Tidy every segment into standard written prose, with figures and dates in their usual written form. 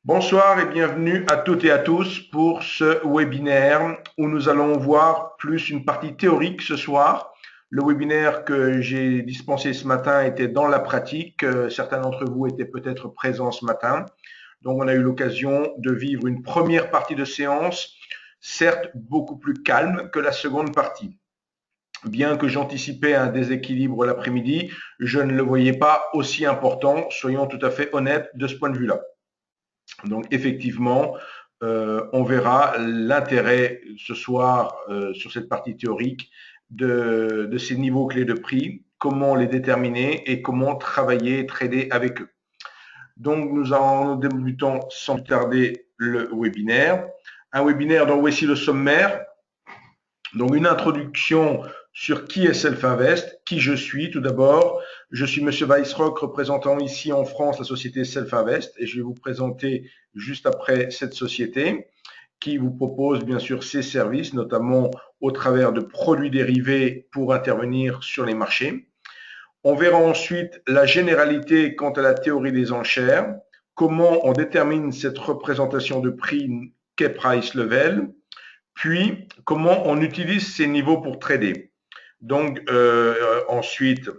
Bonsoir et bienvenue à toutes et à tous pour ce webinaire où nous allons voir plus une partie théorique ce soir. Le webinaire que j'ai dispensé ce matin était dans la pratique. Certains d'entre vous étaient peut-être présents ce matin. Donc on a eu l'occasion de vivre une première partie de séance, certes beaucoup plus calme que la seconde partie. Bien que j'anticipais un déséquilibre l'après-midi, je ne le voyais pas aussi important, soyons tout à fait honnêtes de ce point de vue-là. Donc effectivement, on verra l'intérêt ce soir sur cette partie théorique de ces niveaux clés de prix, comment les déterminer et comment travailler et trader avec eux. Donc nous en débutons sans plus tarder le webinaire. Un webinaire dont voici le sommaire. Donc une introduction sur qui est Self-Invest, qui je suis tout d'abord. Je suis Monsieur Weissrock, représentant ici en France la société Self-Invest et je vais vous présenter juste après cette société qui vous propose bien sûr ses services, notamment au travers de produits dérivés pour intervenir sur les marchés. On verra ensuite la généralité quant à la théorie des enchères, comment on détermine cette représentation de prix qu'est price level, puis comment on utilise ces niveaux pour trader. Donc ensuite,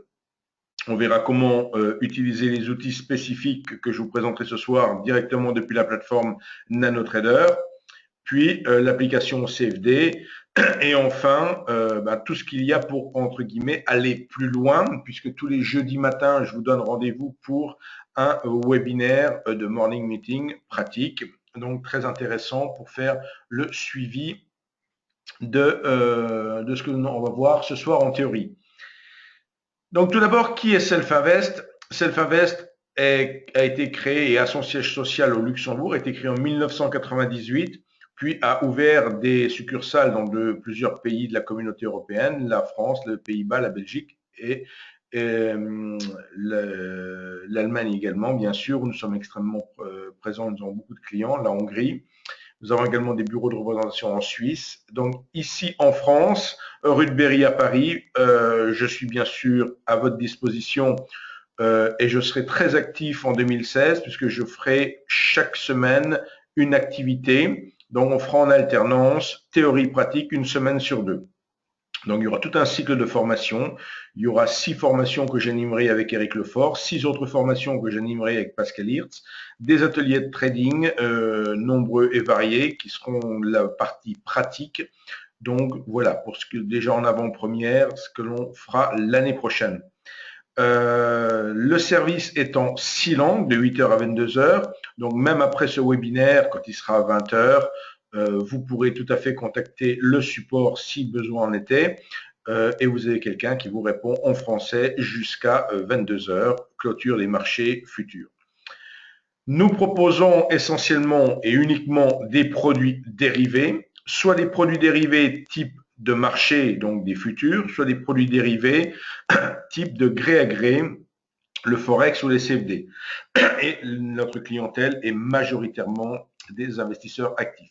on verra comment utiliser les outils spécifiques que je vous présenterai ce soir directement depuis la plateforme NanoTrader, puis l'application CFD, et enfin tout ce qu'il y a pour, entre guillemets, aller plus loin, puisque tous les jeudis matins, je vous donne rendez-vous pour un webinaire de morning meeting pratique, donc très intéressant pour faire le suivi de ce que on va voir ce soir en théorie. Donc tout d'abord, qui est Self-Invest? Self-Invest a été créé et a son siège social au Luxembourg, a été créé en 1998, puis a ouvert des succursales dans plusieurs pays de la communauté européenne, la France, les Pays-Bas, la Belgique et l'Allemagne également, bien sûr, où nous sommes extrêmement présents, nous avons beaucoup de clients, la Hongrie. Nous avons également des bureaux de représentation en Suisse. Donc ici en France, rue de Berry à Paris, je suis bien sûr à votre disposition et je serai très actif en 2016 puisque je ferai chaque semaine une activité. Donc on fera en alternance théorie pratique une semaine sur deux. Donc, il y aura tout un cycle de formation. Il y aura 6 formations que j'animerai avec Eric Lefort, 6 autres formations que j'animerai avec Pascal Hirtz, des ateliers de trading nombreux et variés qui seront la partie pratique. Donc, voilà, pour ce que déjà en avant-première, ce que l'on fera l'année prochaine. Le service est en 6 langues, de 8h à 22h. Donc, même après ce webinaire, quand il sera à 20h, vous pourrez tout à fait contacter le support si besoin en était. Et vous avez quelqu'un qui vous répond en français jusqu'à 22h, clôture des marchés futurs. Nous proposons essentiellement et uniquement des produits dérivés, soit des produits dérivés type de marché, donc des futurs, soit des produits dérivés type de gré à gré, le Forex ou les CFD. Et notre clientèle est majoritairement des investisseurs actifs.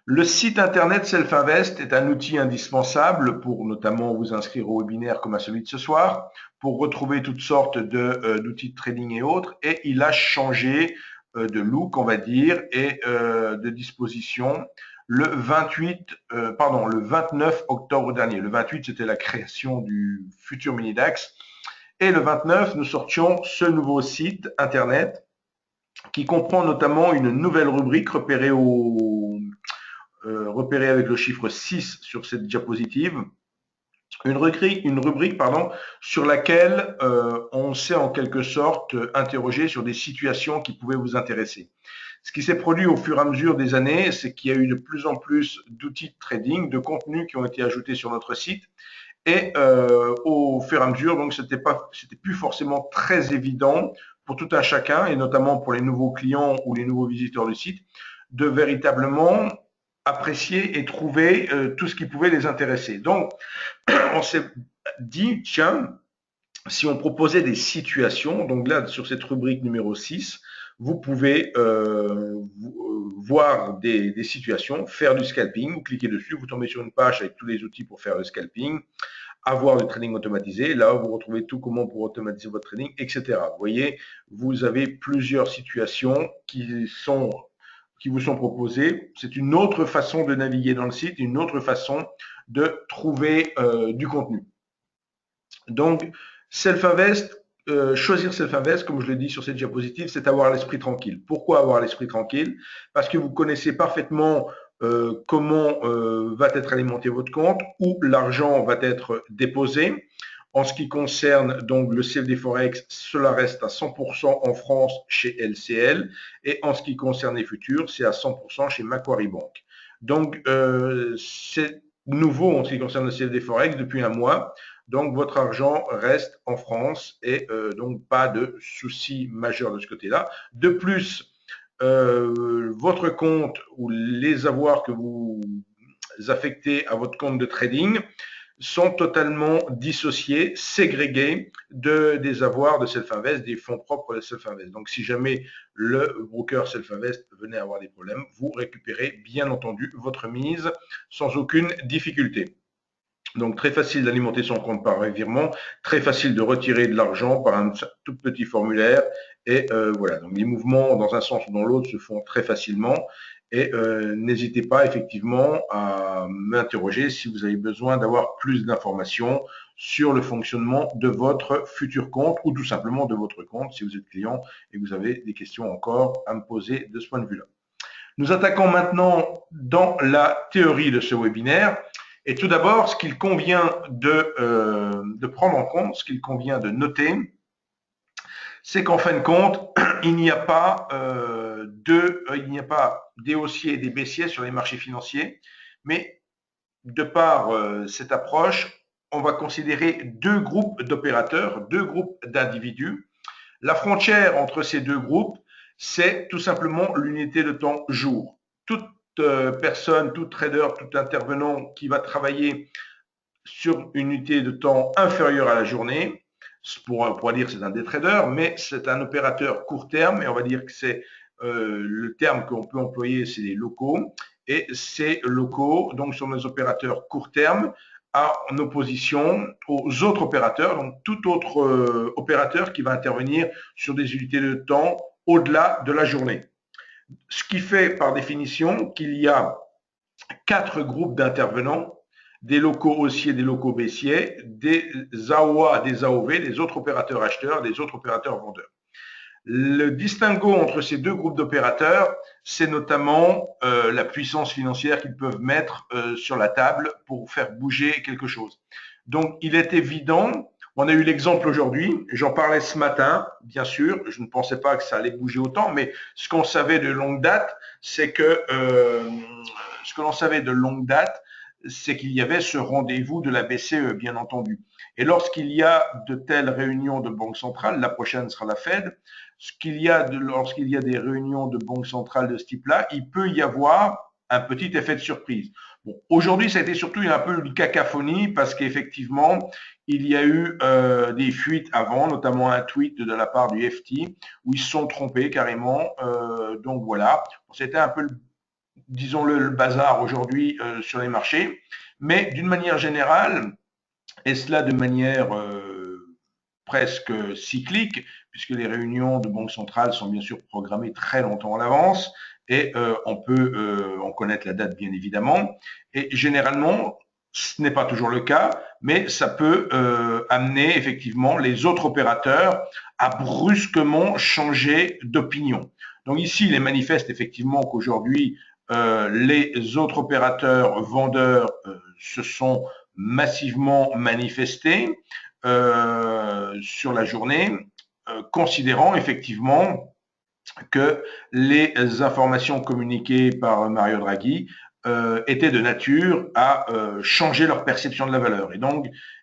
Le site internet Self-Invest est un outil indispensable pour notamment vous inscrire au webinaire comme à celui de ce soir, pour retrouver toutes sortes d'outils de trading et autres. Et il a changé de look, on va dire, et de disposition le 29 octobre dernier. Le 28, c'était la création du futur mini-DAX. Et le 29, nous sortions ce nouveau site internet qui comprend notamment une nouvelle rubrique repérée avec le chiffre 6 sur cette diapositive, une rubrique sur laquelle on s'est en quelque sorte interrogé sur des situations qui pouvaient vous intéresser. Ce qui s'est produit au fur et à mesure des années, c'est qu'il y a eu de plus en plus d'outils de trading, de contenus qui ont été ajoutés sur notre site. Et au fur et à mesure, donc c'était plus forcément très évident pour tout un chacun, et notamment pour les nouveaux clients ou les nouveaux visiteurs du site, de véritablement apprécier et trouver tout ce qui pouvait les intéresser. Donc, on s'est dit, tiens, si on proposait des situations, donc là, sur cette rubrique numéro 6, vous pouvez voir des situations, faire du scalping, vous cliquez dessus, vous tombez sur une page avec tous les outils pour faire le scalping, avoir du trading automatisé. Là, vous retrouvez tout comment pour automatiser votre trading, etc. Vous voyez, vous avez plusieurs situations qui vous sont proposées. C'est une autre façon de naviguer dans le site, une autre façon de trouver du contenu. Donc, Self-Invest, choisir Self-Invest, comme je le dis sur cette diapositive, c'est avoir l'esprit tranquille. Pourquoi avoir l'esprit tranquille? Parce que vous connaissez parfaitement comment va être alimenté votre compte, où l'argent va être déposé. En ce qui concerne donc le CFD Forex, cela reste à 100% en France chez LCL, et en ce qui concerne les futurs, c'est à 100% chez Macquarie Bank. Donc, c'est nouveau en ce qui concerne le CFD Forex depuis un mois. Donc, votre argent reste en France et donc pas de souci majeur de ce côté-là. De plus, votre compte ou les avoirs que vous affectez à votre compte de trading sont totalement dissociés, ségrégés des avoirs de Self-Invest, des fonds propres de Self-Invest. Donc, si jamais le broker Self-Invest venait à avoir des problèmes, vous récupérez bien entendu votre mise sans aucune difficulté. Donc, très facile d'alimenter son compte par virement, très facile de retirer de l'argent par un tout petit formulaire. Et voilà, donc les mouvements dans un sens ou dans l'autre se font très facilement. Et n'hésitez pas effectivement à m'interroger si vous avez besoin d'avoir plus d'informations sur le fonctionnement de votre futur compte ou tout simplement de votre compte si vous êtes client et vous avez des questions encore à me poser de ce point de vue-là. Nous attaquons maintenant dans la théorie de ce webinaire. Et tout d'abord, ce qu'il convient de prendre en compte, ce qu'il convient de noter, c'est qu'en fin de compte, il n'y a pas des haussiers et des baissiers sur les marchés financiers, mais de par cette approche, on va considérer deux groupes d'opérateurs, deux groupes d'individus. La frontière entre ces deux groupes, c'est tout simplement l'unité de temps jour. Toute personne, tout trader, tout intervenant qui va travailler sur une unité de temps inférieure à la journée, on pourra dire que c'est un day trader, mais c'est un opérateur court terme, et on va dire que c'est le terme qu'on peut employer, c'est les locaux, et ces locaux donc sont des opérateurs court terme en opposition aux autres opérateurs, donc tout autre opérateur qui va intervenir sur des unités de temps au-delà de la journée. Ce qui fait par définition qu'il y a 4 groupes d'intervenants, des locaux haussiers, des locaux baissiers, des AOA, des AOV, des autres opérateurs acheteurs, des autres opérateurs vendeurs. Le distinguo entre ces deux groupes d'opérateurs, c'est notamment la puissance financière qu'ils peuvent mettre sur la table pour faire bouger quelque chose. Donc, il est évident, on a eu l'exemple aujourd'hui, j'en parlais ce matin, bien sûr, je ne pensais pas que ça allait bouger autant, mais ce qu'on savait de longue date, c'est que c'est qu'il y avait ce rendez-vous de la BCE, bien entendu. Et lorsqu'il y a de telles réunions de banque centrale, la prochaine sera la Fed, lorsqu'il y a des réunions de banque centrale de ce type-là, il peut y avoir un petit effet de surprise. Bon, aujourd'hui, ça a été surtout un peu une cacophonie parce qu'effectivement, il y a eu des fuites avant, notamment un tweet de la part du FT où ils se sont trompés carrément. Donc voilà, c'était un peu, disons-le, le bazar aujourd'hui sur les marchés. Mais d'une manière générale, et cela de manière presque cyclique, puisque les réunions de banque centrale sont bien sûr programmées très longtemps à l'avance, et on peut en connaître la date bien évidemment. Et généralement, ce n'est pas toujours le cas, mais ça peut amener effectivement les autres opérateurs à brusquement changer d'opinion. Donc ici, il est manifeste effectivement qu'aujourd'hui, les autres opérateurs vendeurs se sont massivement manifestés sur la journée, considérant effectivement que les informations communiquées par Mario Draghi étaient de nature à changer leur perception de la valeur.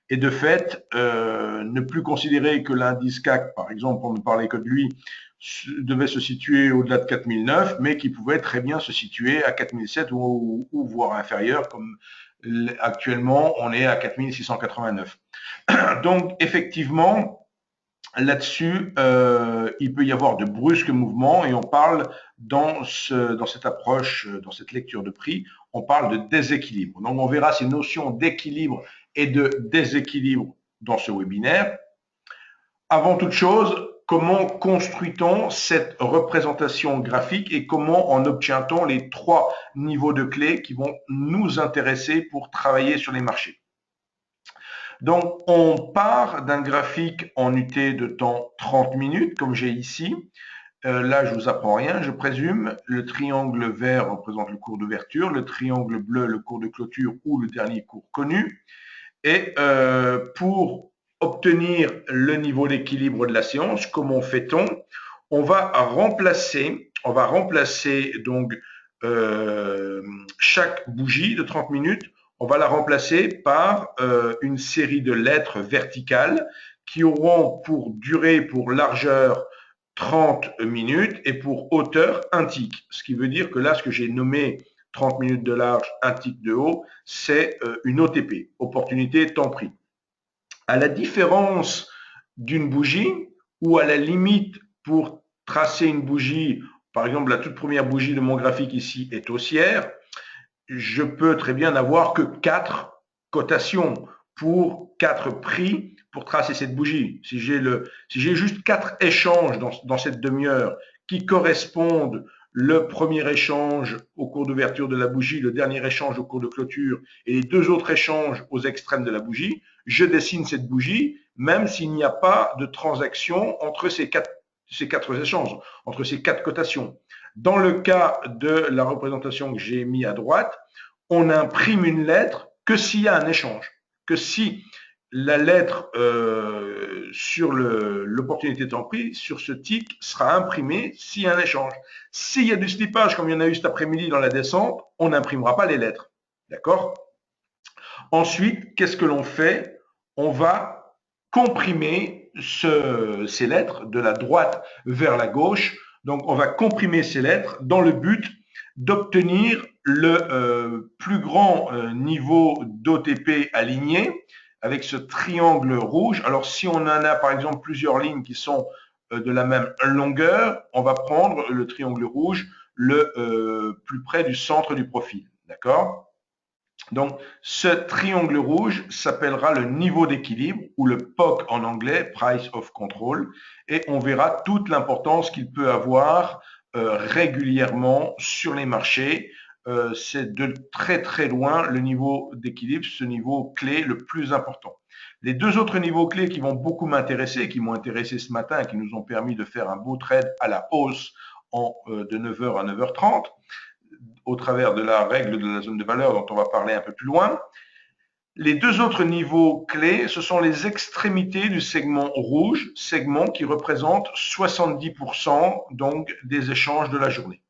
Et de fait, ne plus considérer que l'indice CAC, par exemple, pour ne parler que de lui, devait se situer au-delà de 4009, mais qui pouvait très bien se situer à 4007 ou voire inférieur, comme actuellement on est à 4689. Donc effectivement, là-dessus, il peut y avoir de brusques mouvements et on parle dans cette approche, dans cette lecture de prix, on parle de déséquilibre. Donc on verra ces notions d'équilibre et de déséquilibre dans ce webinaire. Avant toute chose, comment construit-on cette représentation graphique et comment en obtient-on les 3 niveaux de clés qui vont nous intéresser pour travailler sur les marchés? Donc, on part d'un graphique en unité de temps 30 minutes, comme j'ai ici. Là, je vous apprends rien, je présume. Le triangle vert représente le cours d'ouverture, le triangle bleu, le cours de clôture ou le dernier cours connu. Et pour obtenir le niveau d'équilibre de la séance, comment fait-on? On va remplacer donc chaque bougie de 30 minutes, on va la remplacer par une série de lettres verticales qui auront pour durée, pour largeur, 30 minutes et pour hauteur, 1 tick. Ce qui veut dire que là, ce que j'ai nommé 30 minutes de large, 1 tick de haut, c'est une OTP, opportunité temps pris. À la différence d'une bougie, ou à la limite pour tracer une bougie, par exemple la toute première bougie de mon graphique ici est haussière, je peux très bien n'avoir que 4 cotations pour 4 prix pour tracer cette bougie. Si j'ai juste 4 échanges dans cette demi-heure qui correspondent le premier échange au cours d'ouverture de la bougie, le dernier échange au cours de clôture et les 2 autres échanges aux extrêmes de la bougie, je dessine cette bougie même s'il n'y a pas de transaction entre ces 4 échanges, entre ces 4 cotations. Dans le cas de la représentation que j'ai mis à droite, on imprime une lettre que s'il y a un échange, que si la lettre sur l'opportunité temps pris, sur ce tick, sera imprimée s'il y a un échange. S'il y a du slippage, comme il y en a eu cet après-midi dans la descente, on n'imprimera pas les lettres. D'accord? Ensuite, qu'est-ce que l'on fait? On va comprimer ces lettres de la droite vers la gauche. Donc, on va comprimer ces lettres dans le but d'obtenir le plus grand niveau d'OTP aligné avec ce triangle rouge. Alors, si on en a par exemple plusieurs lignes qui sont de la même longueur, on va prendre le triangle rouge le plus près du centre du profil. D'accord? Donc, ce triangle rouge s'appellera le niveau d'équilibre ou le POC en anglais, Price of Control, et on verra toute l'importance qu'il peut avoir régulièrement sur les marchés. C'est de très très loin le niveau d'équilibre, ce niveau clé le plus important. Les 2 autres niveaux clés qui vont beaucoup m'intéresser, qui m'ont intéressé ce matin et qui nous ont permis de faire un beau trade à la hausse de 9h à 9h30, au travers de la règle de la zone de valeur dont on va parler un peu plus loin. Les 2 autres niveaux clés, ce sont les extrémités du segment rouge, segment qui représente 70% donc des échanges de la journée.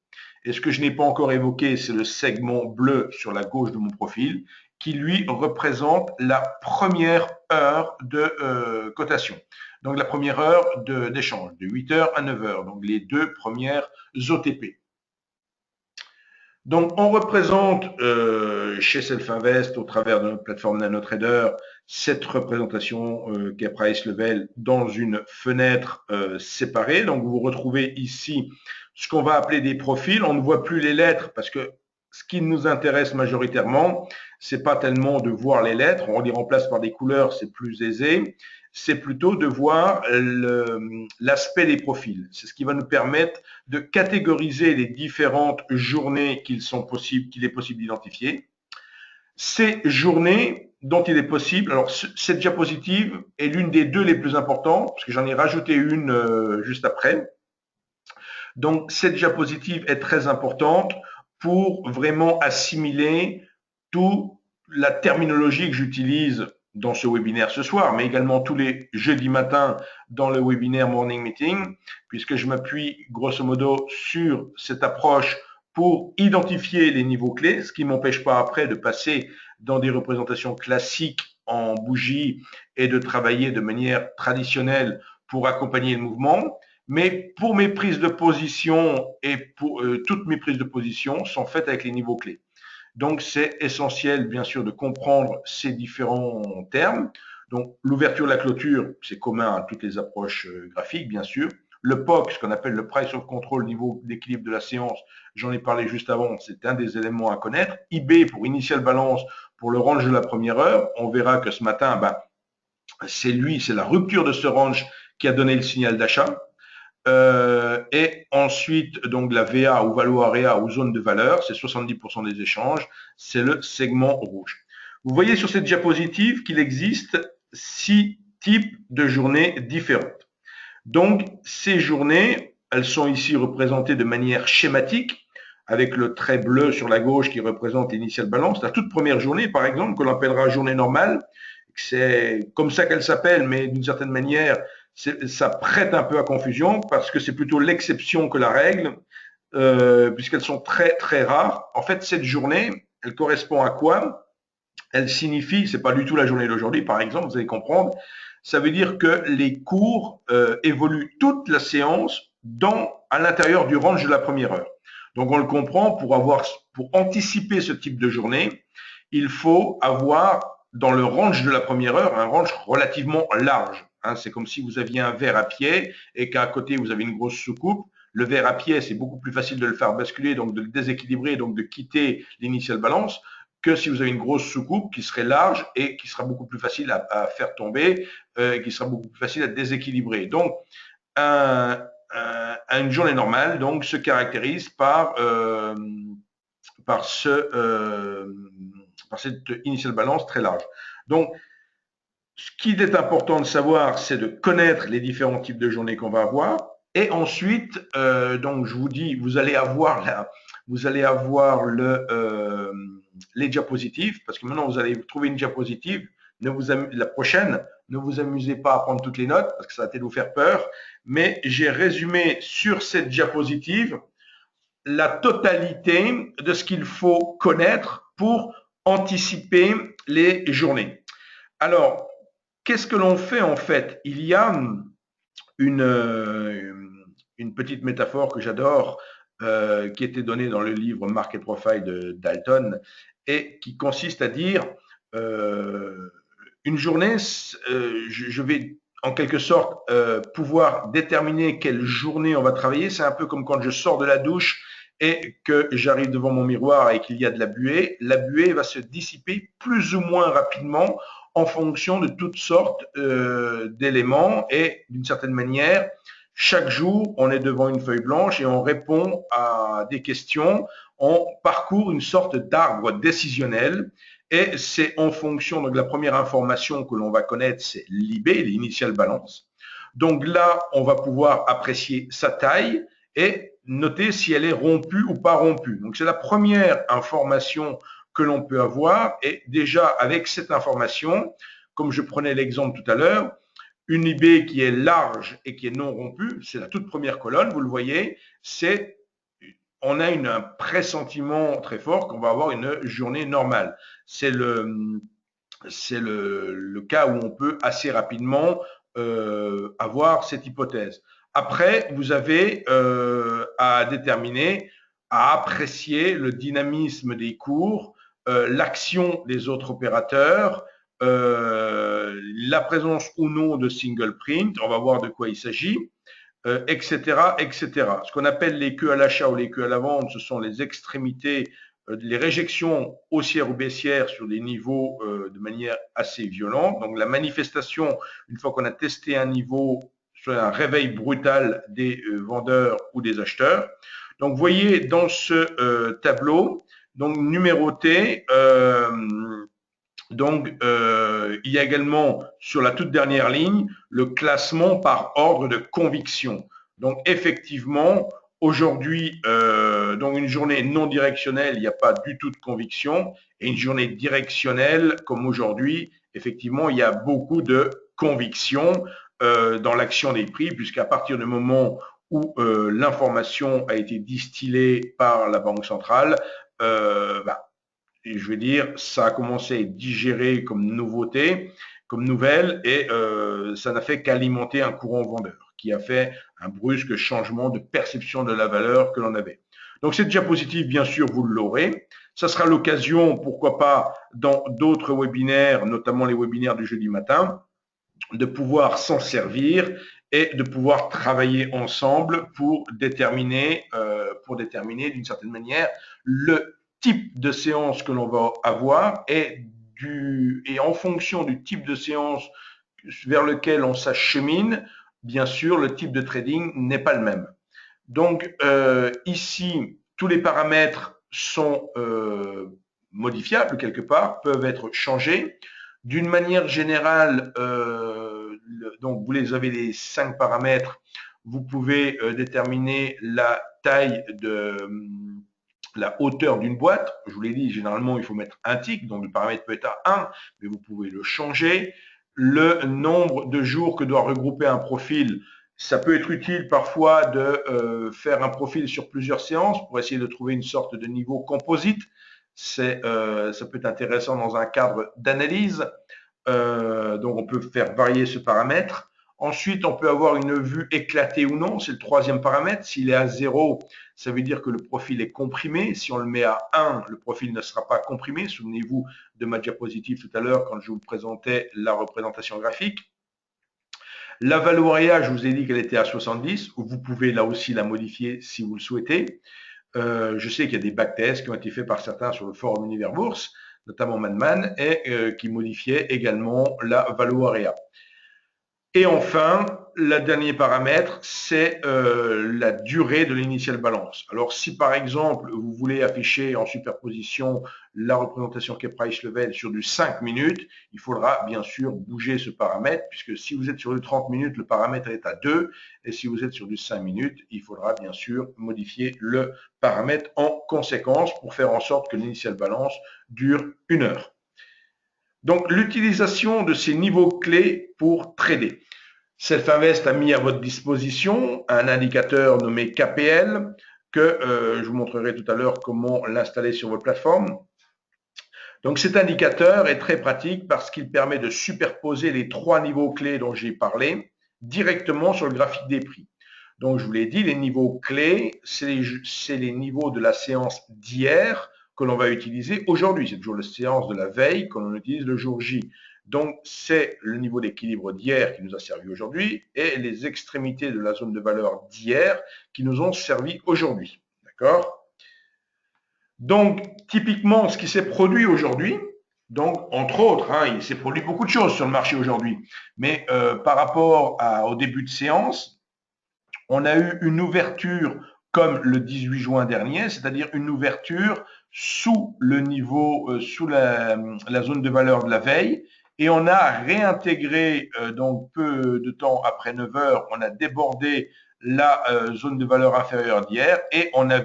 Et ce que je n'ai pas encore évoqué, c'est le segment bleu sur la gauche de mon profil, qui lui représente la première heure de cotation. Donc la première heure d'échange, de 8h à 9h, donc les 2 premières OTP. Donc, on représente chez Self-Invest, au travers de notre plateforme NanoTrader, cette représentation qui est Price Level dans une fenêtre séparée. Donc, vous retrouvez ici ce qu'on va appeler des profils. On ne voit plus les lettres parce que ce qui nous intéresse majoritairement, c'est pas tellement de voir les lettres. On les remplace par des couleurs, c'est plus aisé. C'est plutôt de voir l'aspect des profils. C'est ce qui va nous permettre de catégoriser les différentes journées qu'il est possible d'identifier. Ces journées dont il est possible, alors cette diapositive est l'une des 2 les plus importantes, parce que j'en ai rajouté une juste après. Donc cette diapositive est très importante pour vraiment assimiler toute la terminologie que j'utilise dans ce webinaire ce soir, mais également tous les jeudis matins dans le webinaire Morning Meeting, puisque je m'appuie grosso modo sur cette approche pour identifier les niveaux clés, ce qui ne m'empêche pas après de passer dans des représentations classiques en bougie et de travailler de manière traditionnelle pour accompagner le mouvement. Mais pour mes prises de position et pour toutes mes prises de position sont faites avec les niveaux clés. Donc, c'est essentiel, bien sûr, de comprendre ces différents termes. Donc, l'ouverture, la clôture, c'est commun à toutes les approches graphiques, bien sûr. Le POC, ce qu'on appelle le Price of Control, niveau d'équilibre de la séance, j'en ai parlé juste avant, c'est un des éléments à connaître. IB pour Initial Balance, pour le range de la première heure. On verra que ce matin, c'est la rupture de ce range qui a donné le signal d'achat. Et ensuite, donc la VA ou Valo Area ou zone de valeur, c'est 70% des échanges, c'est le segment rouge. Vous voyez sur cette diapositive qu'il existe 6 types de journées différentes. Donc, ces journées, elles sont ici représentées de manière schématique, avec le trait bleu sur la gauche qui représente l'initial balance. La toute première journée, par exemple, que l'on appellera journée normale, c'est comme ça qu'elle s'appelle, mais d'une certaine manière, ça prête un peu à confusion parce que c'est plutôt l'exception que la règle, puisqu'elles sont très très rares. En fait, cette journée, elle correspond à quoi? Elle signifie, c'est pas du tout la journée d'aujourd'hui, par exemple, vous allez comprendre. Ça veut dire que les cours évoluent toute la séance à l'intérieur du range de la première heure. Donc on le comprend, pour anticiper ce type de journée, il faut avoir dans le range de la première heure un range relativement large. C'est comme si vous aviez un verre à pied et qu'à côté vous avez une grosse soucoupe. Le verre à pied, c'est beaucoup plus facile de le faire basculer, donc de le déséquilibrer, donc de quitter l'initial balance, que si vous avez une grosse soucoupe qui serait large et qui sera beaucoup plus facile à faire tomber, et qui sera beaucoup plus facile à déséquilibrer. Donc, une journée normale donc se caractérise par cette initial balance très large. Donc, ce qu'il est important de savoir, c'est de connaître les différents types de journées qu'on va avoir. Et ensuite, donc je vous dis, vous allez avoir les diapositives, parce que maintenant vous allez trouver une diapositive. La prochaine, ne vous amusez pas à prendre toutes les notes, parce que ça va peut-être vous faire peur. Mais j'ai résumé sur cette diapositive la totalité de ce qu'il faut connaître pour anticiper les journées. Alors, qu'est-ce que l'on fait en fait? Il y a une petite métaphore que j'adore, qui était donnée dans le livre Market Profile de Dalton, et qui consiste à dire une journée, je vais en quelque sorte pouvoir déterminer quelle journée on va travailler. C'est un peu comme quand je sors de la douche et que j'arrive devant mon miroir et qu'il y a de la buée. La buée va se dissiper plus ou moins rapidement en fonction de toutes sortes d'éléments, et d'une certaine manière, chaque jour, on est devant une feuille blanche et on répond à des questions, on parcourt une sorte d'arbre décisionnel, et c'est en fonction, donc la première information que l'on va connaître, c'est l'IB, l'initial balance. Donc là, on va pouvoir apprécier sa taille et noter si elle est rompue ou pas rompue. Donc c'est la première information que l'on peut avoir, et déjà avec cette information, comme je prenais l'exemple tout à l'heure, une IB qui est large et qui est non rompue, c'est la toute première colonne, vous le voyez, on a un pressentiment très fort qu'on va avoir une journée normale. C'est le cas où on peut assez rapidement avoir cette hypothèse. Après, vous avez à déterminer, à apprécier le dynamisme des cours, l'action des autres opérateurs, la présence ou non de single print, on va voir de quoi il s'agit, etc., etc. Ce qu'on appelle les queues à l'achat ou les queues à la vente, ce sont les extrémités, les réjections haussières ou baissières sur des niveaux de manière assez violente. Donc la manifestation, une fois qu'on a testé un niveau, soit un réveil brutal des vendeurs ou des acheteurs. Donc vous voyez dans ce tableau, donc numéroté, il y a également sur la toute dernière ligne le classement par ordre de conviction. Donc effectivement, aujourd'hui, donc une journée non directionnelle, il n'y a pas du tout de conviction, et une journée directionnelle comme aujourd'hui, effectivement, il y a beaucoup de conviction dans l'action des prix, puisqu'à partir du moment où l'information a été distillée par la Banque centrale, et je veux dire, ça a commencé à être digéré comme nouveauté, comme nouvelle, et ça n'a fait qu'alimenter un courant vendeur qui a fait un brusque changement de perception de la valeur que l'on avait. Donc cette diapositive, bien sûr, vous l'aurez. Ça sera l'occasion, pourquoi pas, dans d'autres webinaires, notamment les webinaires du jeudi matin, de pouvoir s'en servir et de pouvoir travailler ensemble pour déterminer d'une certaine manière, type de séance que l'on va avoir et en fonction du type de séance vers lequel on s'achemine, bien sûr, le type de trading n'est pas le même. Donc ici, tous les paramètres sont modifiables quelque part, peuvent être changés. D'une manière générale, donc vous avez les 5 paramètres. Vous pouvez déterminer la taille de la hauteur d'une boîte. Je vous l'ai dit, généralement, il faut mettre un tick, donc le paramètre peut être à 1, mais vous pouvez le changer. Le nombre de jours que doit regrouper un profil, ça peut être utile parfois de faire un profil sur plusieurs séances pour essayer de trouver une sorte de niveau composite. Ça peut être intéressant dans un cadre d'analyse. Donc on peut faire varier ce paramètre. Ensuite, on peut avoir une vue éclatée ou non, c'est le troisième paramètre. S'il est à 0, ça veut dire que le profil est comprimé. Si on le met à 1, le profil ne sera pas comprimé. Souvenez-vous de ma diapositive tout à l'heure quand je vous présentais la représentation graphique. La Valoria, je vous ai dit qu'elle était à 70. Vous pouvez là aussi la modifier si vous le souhaitez. Je sais qu'il y a des backtests qui ont été faits par certains sur le forum Univers Bourse, notamment Manman, et qui modifiaient également la Valoria. Et enfin, le dernier paramètre, c'est la durée de l'initial balance. Alors, si par exemple, vous voulez afficher en superposition la représentation K-Price Level sur du 5 minutes, il faudra bien sûr bouger ce paramètre, puisque si vous êtes sur du 30 minutes, le paramètre est à 2, et si vous êtes sur du 5 minutes, il faudra bien sûr modifier le paramètre en conséquence pour faire en sorte que l'initial balance dure 1 heure. Donc, l'utilisation de ces niveaux clés pour trader. Self-Invest a mis à votre disposition un indicateur nommé KPL que je vous montrerai tout à l'heure comment l'installer sur votre plateforme. Donc cet indicateur est très pratique parce qu'il permet de superposer les 3 niveaux clés dont j'ai parlé directement sur le graphique des prix. Donc je vous l'ai dit, les niveaux clés, c'est les niveaux de la séance d'hier que l'on va utiliser aujourd'hui. C'est toujours la séance de la veille que l'on utilise le jour J. Donc c'est le niveau d'équilibre d'hier qui nous a servi aujourd'hui et les extrémités de la zone de valeur d'hier qui nous ont servi aujourd'hui. D'accord? Donc typiquement ce qui s'est produit aujourd'hui, donc entre autres, il s'est produit beaucoup de choses sur le marché aujourd'hui, mais par rapport au début de séance, on a eu une ouverture comme le 18 juin dernier, c'est-à-dire une ouverture sous le niveau, sous la zone de valeur de la veille, et on a réintégré, donc peu de temps après 9 heures, on a débordé la zone de valeur inférieure d'hier, et on a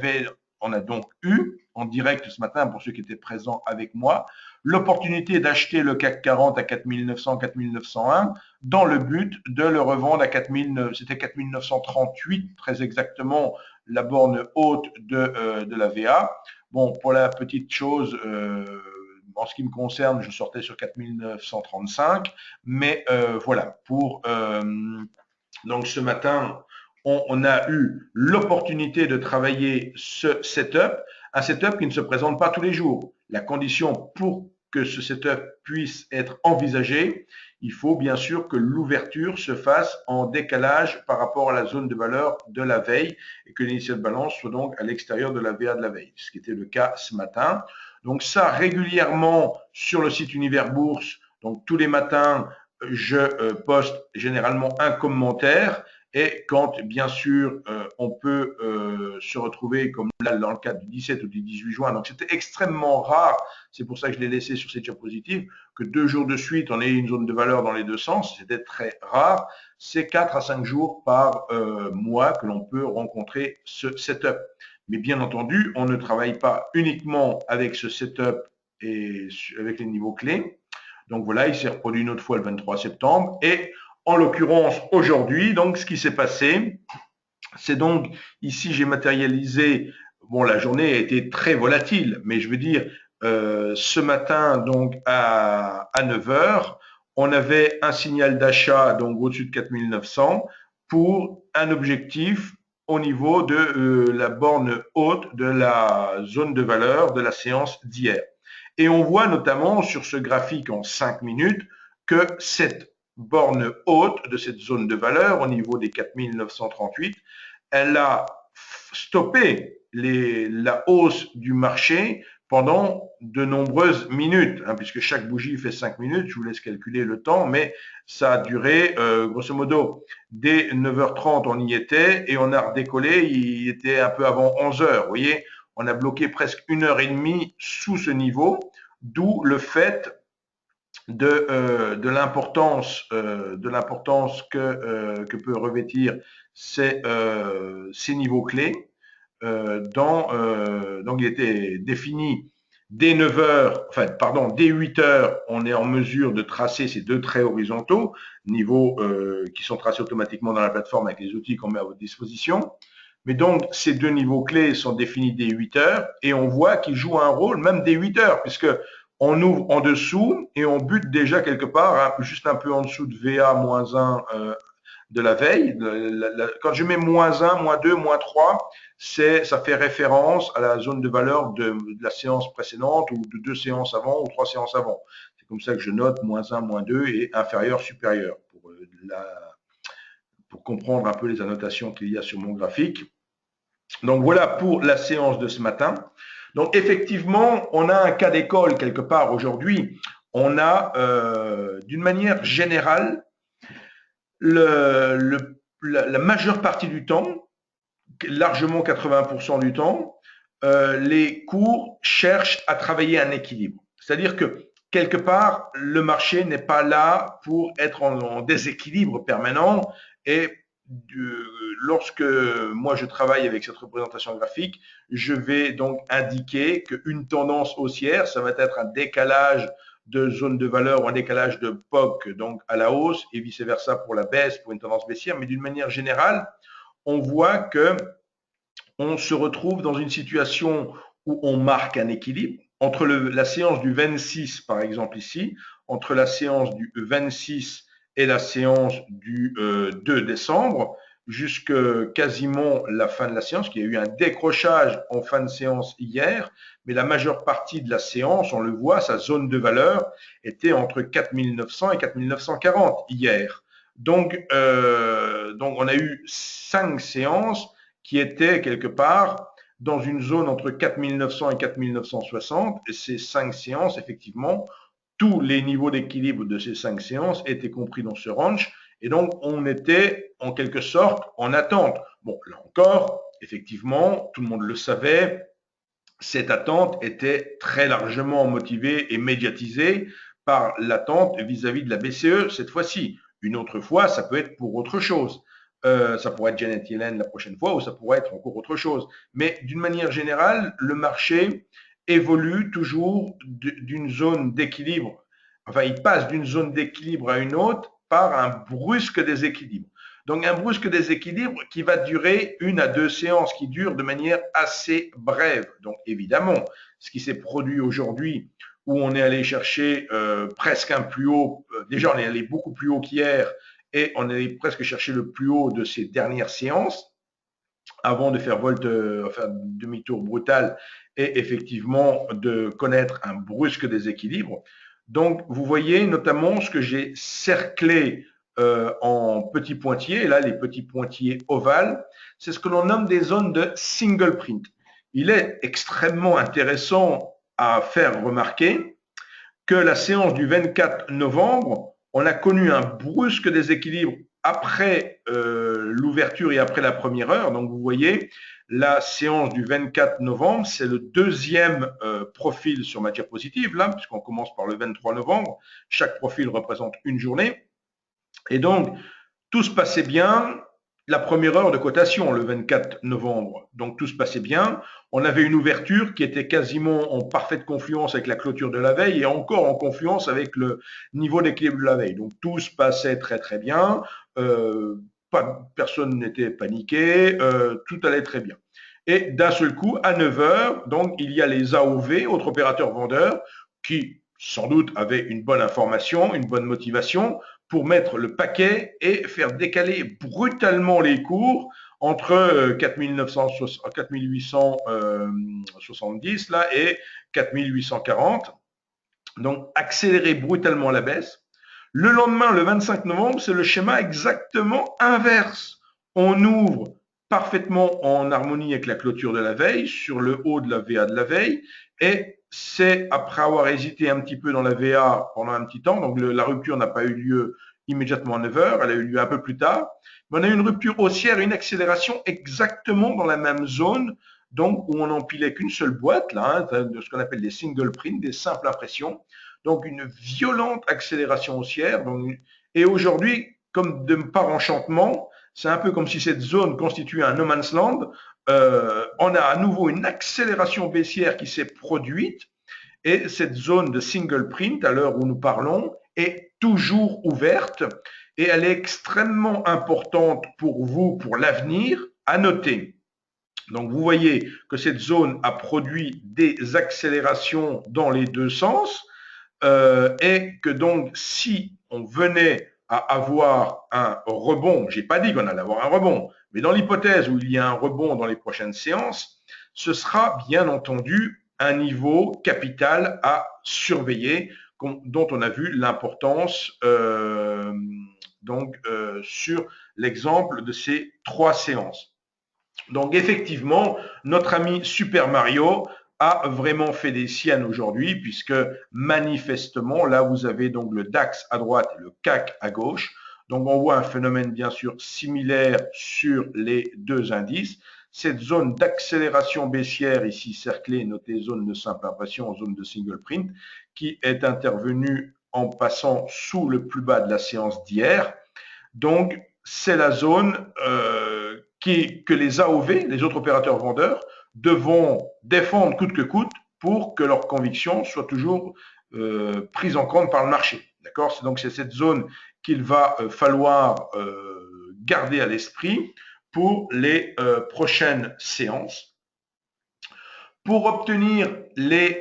donc eu, en direct ce matin, pour ceux qui étaient présents avec moi, l'opportunité d'acheter le CAC 40 à 4900, 4901 dans le but de le revendre à 4938, très exactement la borne haute de la VA. Bon, pour la petite chose, en ce qui me concerne, je sortais sur 4935, mais voilà, donc ce matin, on a eu l'opportunité de travailler ce setup, un setup qui ne se présente pas tous les jours. La condition pour que ce setup puisse être envisagé, il faut bien sûr que l'ouverture se fasse en décalage par rapport à la zone de valeur de la veille et que l'initial balance soit donc à l'extérieur de la VA de la veille, ce qui était le cas ce matin. Donc ça, régulièrement sur le site Univers Bourse, donc tous les matins, je poste généralement un commentaire. Et quand, bien sûr, on peut se retrouver, comme là, dans le cadre du 17 ou du 18 juin, donc c'était extrêmement rare, c'est pour ça que je l'ai laissé sur cette diapositive, que 2 jours de suite, on ait une zone de valeur dans les deux sens, c'était très rare. C'est 4 à 5 jours par mois que l'on peut rencontrer ce setup. Mais bien entendu, on ne travaille pas uniquement avec ce setup et avec les niveaux clés. Donc voilà, il s'est reproduit une autre fois le 23 septembre et en l'occurrence, aujourd'hui, donc, ce qui s'est passé, c'est donc, ici, j'ai matérialisé, bon, la journée a été très volatile, mais je veux dire, ce matin, donc, à 9 heures, on avait un signal d'achat, donc, au-dessus de 4900 pour un objectif au niveau de la borne haute de la zone de valeur de la séance d'hier. Et on voit notamment sur ce graphique en 5 minutes que cette borne haute de cette zone de valeur au niveau des 4938, elle a stoppé la hausse du marché pendant de nombreuses minutes, hein, puisque chaque bougie fait 5 minutes, je vous laisse calculer le temps, mais ça a duré, grosso modo, dès 9h30, on y était, et on a redécollé, il était un peu avant 11h, vous voyez, on a bloqué presque 1h30 sous ce niveau, d'où le fait de l'importance que peut revêtir ces niveaux clés. Donc il était défini dès 9h, enfin pardon, dès 8h, on est en mesure de tracer ces deux traits horizontaux, niveaux qui sont tracés automatiquement dans la plateforme avec les outils qu'on met à votre disposition. Mais donc, ces deux niveaux clés sont définis dès 8h et on voit qu'ils jouent un rôle même dès 8h, puisque on ouvre en dessous et on bute déjà quelque part, hein, juste un peu en dessous de VA-1 de la veille. Quand je mets -1, -2, -3, ça fait référence à la zone de valeur de la séance précédente ou de 2 séances avant ou 3 séances avant. C'est comme ça que je note -1, -2 et inférieur, supérieur pour comprendre un peu les annotations qu'il y a sur mon graphique. Donc voilà pour la séance de ce matin. Donc effectivement, on a un cas d'école quelque part aujourd'hui. On a d'une manière générale la majeure partie du temps, largement 80% du temps, les cours cherchent à travailler un équilibre. C'est-à-dire que quelque part, le marché n'est pas là pour être en déséquilibre permanent et lorsque moi je travaille avec cette représentation graphique, je vais donc indiquer qu'une tendance haussière, ça va être un décalage de zone de valeur ou un décalage de POC donc à la hausse et vice versa pour la baisse, pour une tendance baissière. Mais d'une manière générale, on voit que on se retrouve dans une situation où on marque un équilibre entre la séance du 26, par exemple ici, entre la séance du 26 et la séance du 2 décembre, jusque quasiment la fin de la séance, qu'il y a eu un décrochage en fin de séance hier, mais la majeure partie de la séance, on le voit, sa zone de valeur était entre 4900 et 4940 hier. Donc on a eu 5 séances qui étaient quelque part dans une zone entre 4900 et 4960. Et ces 5 séances, effectivement, tous les niveaux d'équilibre de ces 5 séances étaient compris dans ce range. Et donc, on était en quelque sorte en attente. Bon, là encore, effectivement, tout le monde le savait, cette attente était très largement motivée et médiatisée par l'attente vis-à-vis de la BCE cette fois-ci. Une autre fois, ça peut être pour autre chose. Ça pourrait être Janet Yellen la prochaine fois ou ça pourrait être encore autre chose. Mais d'une manière générale, le marché évolue toujours d'une zone d'équilibre. Enfin, il passe d'une zone d'équilibre à une autre par un brusque déséquilibre. Donc un brusque déséquilibre qui va durer 1 à 2 séances, qui durent de manière assez brève. Donc évidemment, ce qui s'est produit aujourd'hui, où on est allé chercher presque un plus haut, déjà on est allé beaucoup plus haut qu'hier, et on est allé presque chercher le plus haut de ces dernières séances, avant de faire demi-tour brutal, et effectivement de connaître un brusque déséquilibre. Donc vous voyez notamment ce que j'ai cerclé en petits pointillés, et là les petits pointillés ovales, c'est ce que l'on nomme des zones de single print. Il est extrêmement intéressant à faire remarquer que la séance du 24 novembre, on a connu un brusque déséquilibre après l'ouverture et après la première heure. Donc vous voyez, la séance du 24 novembre, c'est le deuxième profil sur ma diapositive, là, puisqu'on commence par le 23 novembre. Chaque profil représente une journée. Et donc, tout se passait bien la première heure de cotation, le 24 novembre. Donc, tout se passait bien. On avait une ouverture qui était quasiment en parfaite confluence avec la clôture de la veille et encore en confluence avec le niveau d'équilibre de la veille. Donc, tout se passait très, très bien. Personne n'était paniqué. Tout allait très bien. Et d'un seul coup, à 9h, donc, il y a les AOV, autres opérateurs vendeurs, qui sans doute avaient une bonne information, une bonne motivation, pour mettre le paquet et faire décaler brutalement les cours entre 4870 là et 4840. Donc accélérer brutalement la baisse. Le lendemain, le 25 novembre, c'est le schéma exactement inverse. On ouvre parfaitement en harmonie avec la clôture de la veille, sur le haut de la VA de la veille, Et c'est après avoir hésité un petit peu dans la VA pendant un petit temps, donc la rupture n'a pas eu lieu immédiatement à 9 heures, elle a eu lieu un peu plus tard, mais on a eu une rupture haussière et une accélération exactement dans la même zone, donc où on n'empilait qu'une seule boîte, là, hein, de ce qu'on appelle des single print, des simples impressions, donc une violente accélération haussière. Donc, et aujourd'hui, comme de par enchantement, c'est un peu comme si cette zone constituait un no man's land. On a à nouveau une accélération baissière qui s'est produite et cette zone de single print, à l'heure où nous parlons, est toujours ouverte et elle est extrêmement importante pour vous, pour l'avenir, à noter. Donc vous voyez que cette zone a produit des accélérations dans les deux sens et que donc si on venait à avoir un rebond, j'ai pas dit qu'on allait avoir un rebond, mais dans l'hypothèse où il y a un rebond dans les prochaines séances, ce sera bien entendu un niveau capital à surveiller, dont on a vu l'importance sur l'exemple de ces 3 séances. Donc effectivement, notre ami Super Mario a vraiment fait des siennes aujourd'hui, puisque manifestement, là vous avez donc le DAX à droite et le CAC à gauche. Donc on voit un phénomène bien sûr similaire sur les deux indices. Cette zone d'accélération baissière ici cerclée, notée zone de simple impression, zone de single print, qui est intervenue en passant sous le plus bas de la séance d'hier. Donc c'est la zone que les AOV, les autres opérateurs vendeurs, devront défendre coûte que coûte pour que leurs convictions soient toujours prises en compte par le marché. D'accord? Donc c'est cette zone qu'il va falloir garder à l'esprit pour les prochaines séances. Pour obtenir les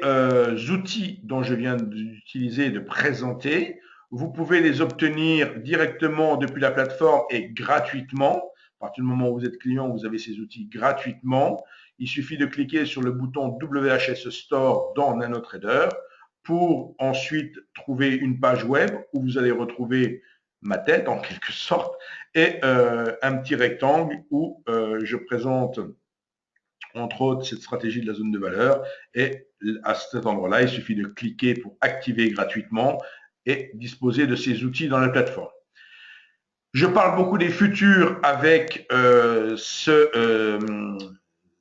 outils dont je viens d'utiliser et de présenter, vous pouvez les obtenir directement depuis la plateforme et gratuitement. À partir du moment où vous êtes client, vous avez ces outils gratuitement. Il suffit de cliquer sur le bouton WHS Store dans NanoTrader pour ensuite trouver une page web où vous allez retrouver ma tête en quelque sorte et un petit rectangle où je présente entre autres cette stratégie de la zone de valeur. Et à cet endroit-là, il suffit de cliquer pour activer gratuitement et disposer de ces outils dans la plateforme. Je parle beaucoup des futurs avec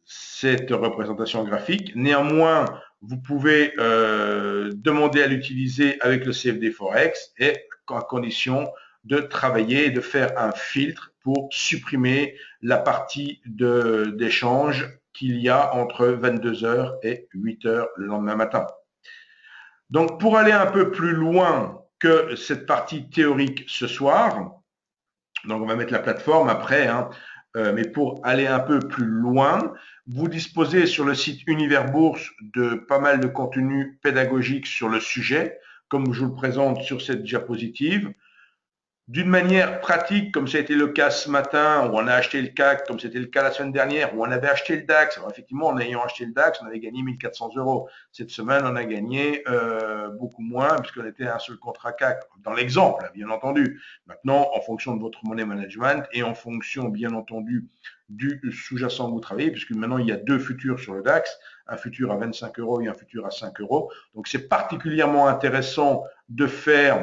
cette représentation graphique. Néanmoins, vous pouvez demander à l'utiliser avec le CFD Forex et à condition de travailler et de faire un filtre pour supprimer la partie d'échange qu'il y a entre 22h et 8h le lendemain matin. Donc, pour aller un peu plus loin que cette partie théorique ce soir, donc on va mettre la plateforme après, hein, mais pour aller un peu plus loin, vous disposez sur le site Univers Bourse de pas mal de contenu pédagogique sur le sujet, comme je vous le présente sur cette diapositive. D'une manière pratique, comme ça a été le cas ce matin, où on a acheté le CAC, comme c'était le cas la semaine dernière, où on avait acheté le DAX. Alors effectivement, en ayant acheté le DAX, on avait gagné 1 400 €. Cette semaine, on a gagné beaucoup moins, puisqu'on était un seul contrat CAC, dans l'exemple, bien entendu. Maintenant, en fonction de votre money management et en fonction, bien entendu, du sous-jacent que vous travaillez, puisque maintenant, il y a 2 futurs sur le DAX, un futur à 25 € et un futur à 5 €. Donc, c'est particulièrement intéressant de faire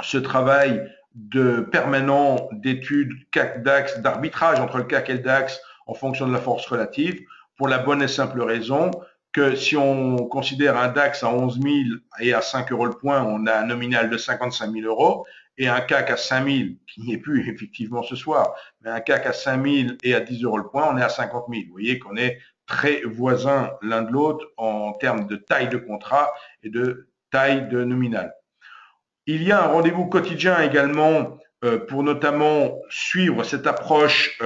ce travail de permanent d'études CAC-DAX, d'arbitrage entre le CAC et le DAX en fonction de la force relative, pour la bonne et simple raison que si on considère un DAX à 11 000 et à 5 € le point, on a un nominal de 55 000 €, et un CAC à 5 000, qui n'y est plus effectivement ce soir, mais un CAC à 5 000 et à 10 € le point, on est à 50 000. Vous voyez qu'on est très voisins l'un de l'autre en termes de taille de contrat et de taille de nominal. Il y a un rendez-vous quotidien également pour notamment suivre cette approche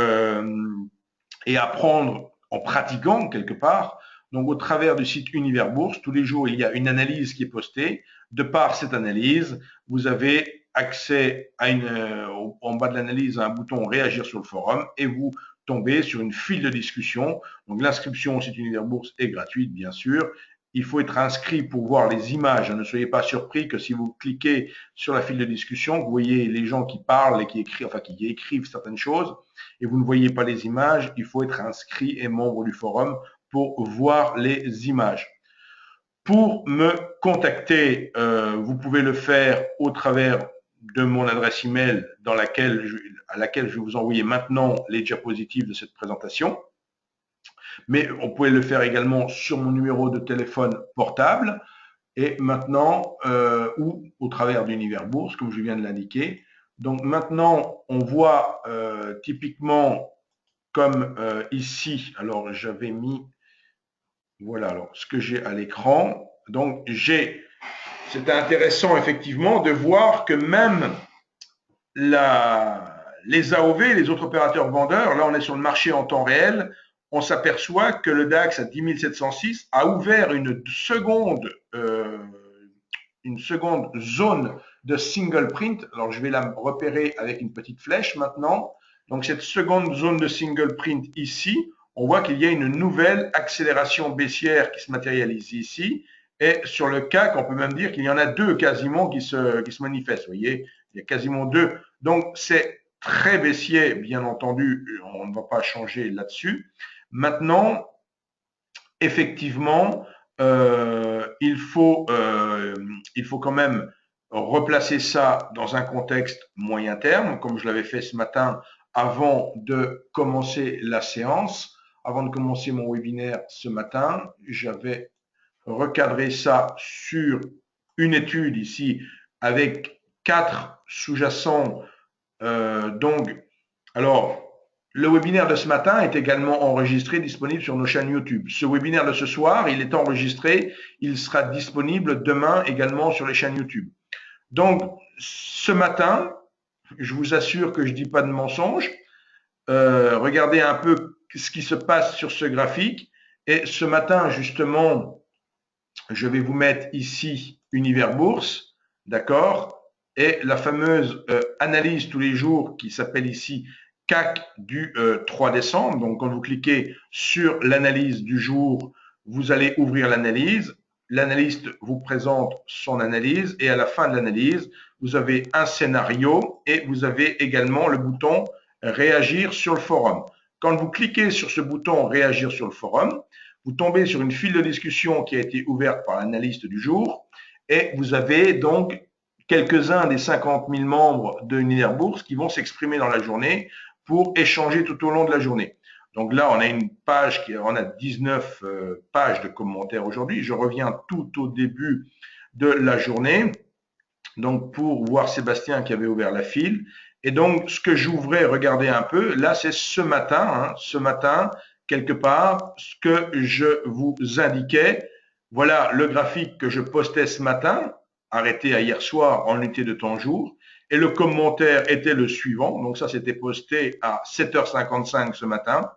et apprendre en pratiquant quelque part. Donc au travers du site Univers Bourse, tous les jours il y a une analyse qui est postée. De par cette analyse, vous avez accès à en bas de l'analyse à un bouton réagir sur le forum et vous tombez sur une file de discussion. Donc l'inscription au site Univers Bourse est gratuite bien sûr. Il faut être inscrit pour voir les images. Ne soyez pas surpris que si vous cliquez sur la file de discussion, vous voyez les gens qui parlent et qui écrivent certaines choses et vous ne voyez pas les images. Il faut être inscrit et membre du forum pour voir les images. Pour me contacter, vous pouvez le faire au travers de mon adresse email à laquelle je vais vous envoyer maintenant les diapositives de cette présentation. Mais on pouvait le faire également sur mon numéro de téléphone portable et maintenant, ou au travers d'Univers Bourse, comme je viens de l'indiquer. Donc maintenant, on voit typiquement comme ici, alors j'avais mis, voilà, alors ce que j'ai à l'écran. Donc c'était intéressant effectivement de voir que même les AOV, les autres opérateurs vendeurs, là on est sur le marché en temps réel, on s'aperçoit que le DAX à 10 706 a ouvert une seconde zone de single print. Alors je vais la repérer avec une petite flèche maintenant. Donc cette seconde zone de single print ici, on voit qu'il y a une nouvelle accélération baissière qui se matérialise ici. Et sur le CAC, on peut même dire qu'il y en a deux quasiment qui se manifestent. Vous voyez, il y a quasiment deux. Donc c'est très baissier, bien entendu, on ne va pas changer là-dessus. Maintenant, effectivement, il faut quand même replacer ça dans un contexte moyen terme, comme je l'avais fait ce matin avant de commencer la séance. Avant de commencer mon webinaire ce matin, j'avais recadré ça sur une étude ici avec 4 sous-jacents. Donc, alors, le webinaire de ce matin est également enregistré, disponible sur nos chaînes YouTube. Ce webinaire de ce soir, il est enregistré, il sera disponible demain également sur les chaînes YouTube. Donc, ce matin, je vous assure que je ne dis pas de mensonge. Regardez un peu ce qui se passe sur ce graphique. Et ce matin, justement, je vais vous mettre ici Univers Bourse, d'accord? Et la fameuse analyse tous les jours qui s'appelle ici CAC du 3 décembre. Donc, quand vous cliquez sur l'analyse du jour, vous allez ouvrir l'analyse. L'analyste vous présente son analyse et à la fin de l'analyse, vous avez un scénario et vous avez également le bouton réagir sur le forum. Quand vous cliquez sur ce bouton réagir sur le forum, vous tombez sur une file de discussion qui a été ouverte par l'analyste du jour et vous avez donc quelques-uns des 50 000 membres de Univers Bourse qui vont s'exprimer dans la journée pour échanger tout au long de la journée. Donc là, on a une page on a 19 pages de commentaires aujourd'hui. Je reviens tout au début de la journée, donc pour voir Sébastien qui avait ouvert la file. Et donc, ce que j'ouvrais, regardez un peu, là, c'est ce matin, quelque part, ce que je vous indiquais. Voilà le graphique que je postais ce matin, arrêté à hier soir en unité de temps jour. Et le commentaire était le suivant. Donc ça, c'était posté à 7h55 ce matin.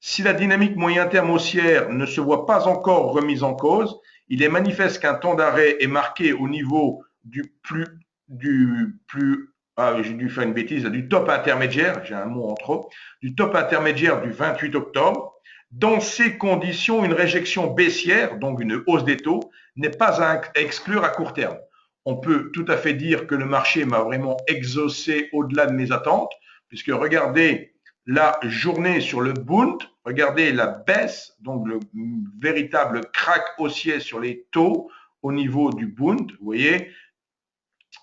Si la dynamique moyen terme haussière ne se voit pas encore remise en cause, il est manifeste qu'un temps d'arrêt est marqué au niveau j'ai dû faire une bêtise, du top intermédiaire, j'ai un mot en trop, du top intermédiaire du 28 octobre. Dans ces conditions, une réjection baissière, donc une hausse des taux, n'est pas à exclure à court terme. On peut tout à fait dire que le marché m'a vraiment exaucé au-delà de mes attentes, puisque regardez la journée sur le Bund, regardez la baisse, donc le véritable crack haussier sur les taux au niveau du Bund, vous voyez,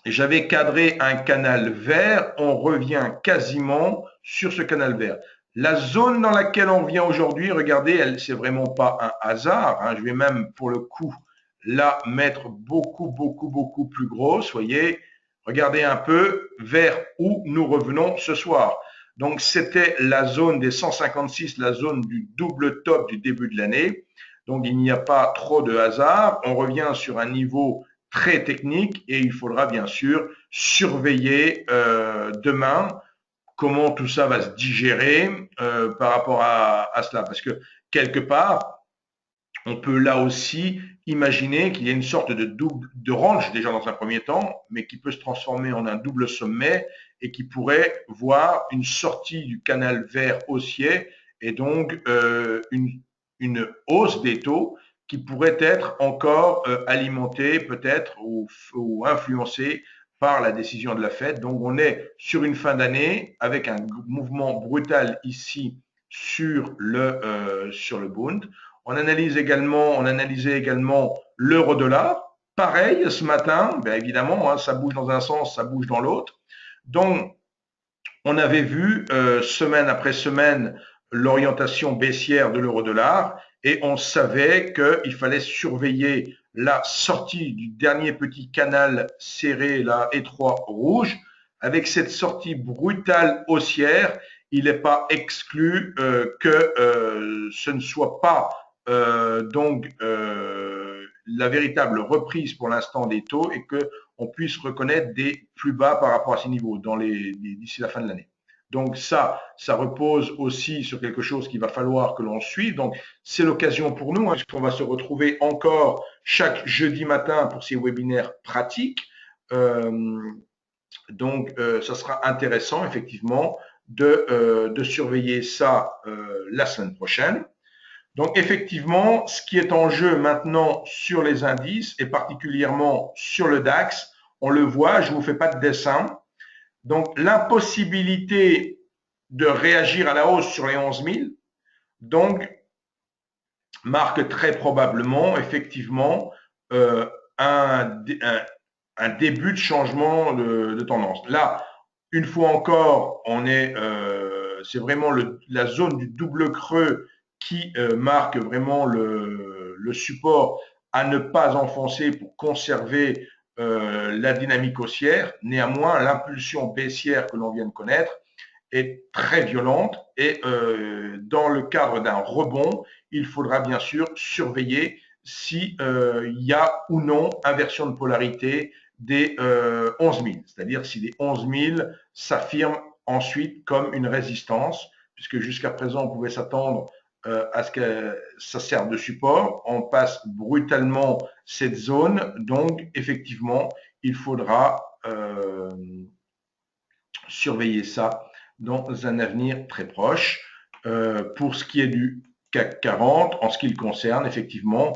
j'avais cadré un canal vert, on revient quasiment sur ce canal vert. La zone dans laquelle on vient aujourd'hui, regardez, c'est vraiment pas un hasard, hein, je vais même pour le coup la mettre beaucoup plus grosse, voyez, regardez un peu vers où nous revenons ce soir. Donc c'était la zone des 156, la zone du double top du début de l'année. Donc il n'y a pas trop de hasard, on revient sur un niveau très technique et il faudra bien sûr surveiller demain comment tout ça va se digérer par rapport à cela. Parce que quelque part, on peut là aussi imaginer qu'il y a une sorte de range déjà dans un premier temps, mais qui peut se transformer en un double sommet et qui pourrait voir une sortie du canal vert haussier et donc une hausse des taux qui pourrait être encore alimentée peut-être ou influencée par la décision de la Fed. Donc on est sur une fin d'année avec un mouvement brutal ici sur le Bund. On analysait également l'euro-dollar. Pareil, ce matin, bien évidemment, hein, ça bouge dans un sens, ça bouge dans l'autre. Donc, on avait vu semaine après semaine l'orientation baissière de l'euro-dollar et on savait qu'il fallait surveiller la sortie du dernier petit canal serré, là, étroit rouge. Avec cette sortie brutale haussière, il n'est pas exclu que ce ne soit pas la véritable reprise pour l'instant des taux et qu'on puisse reconnaître des plus bas par rapport à ces niveaux d'ici la fin de l'année. Donc ça repose aussi sur quelque chose qu'il va falloir que l'on suive. Donc c'est l'occasion pour nous, hein, puisqu'on va se retrouver encore chaque jeudi matin pour ces webinaires pratiques. Ça sera intéressant effectivement de surveiller ça la semaine prochaine. Donc effectivement, ce qui est en jeu maintenant sur les indices et particulièrement sur le DAX, on le voit, je ne vous fais pas de dessin. Donc l'impossibilité de réagir à la hausse sur les 11 000, donc marque très probablement effectivement un début de changement de tendance. Là, une fois encore, c'est vraiment la zone du double creux qui marque vraiment le support à ne pas enfoncer pour conserver la dynamique haussière. Néanmoins, l'impulsion baissière que l'on vient de connaître est très violente et dans le cadre d'un rebond, il faudra bien sûr surveiller si il y a ou non inversion de polarité des 11 000, c'est-à-dire si les 11 000 s'affirment ensuite comme une résistance, puisque jusqu'à présent on pouvait s'attendre à ce que ça serve de support. On passe brutalement cette zone, donc effectivement, il faudra surveiller ça dans un avenir très proche. Pour ce qui est du CAC 40, en ce qui le concerne, effectivement,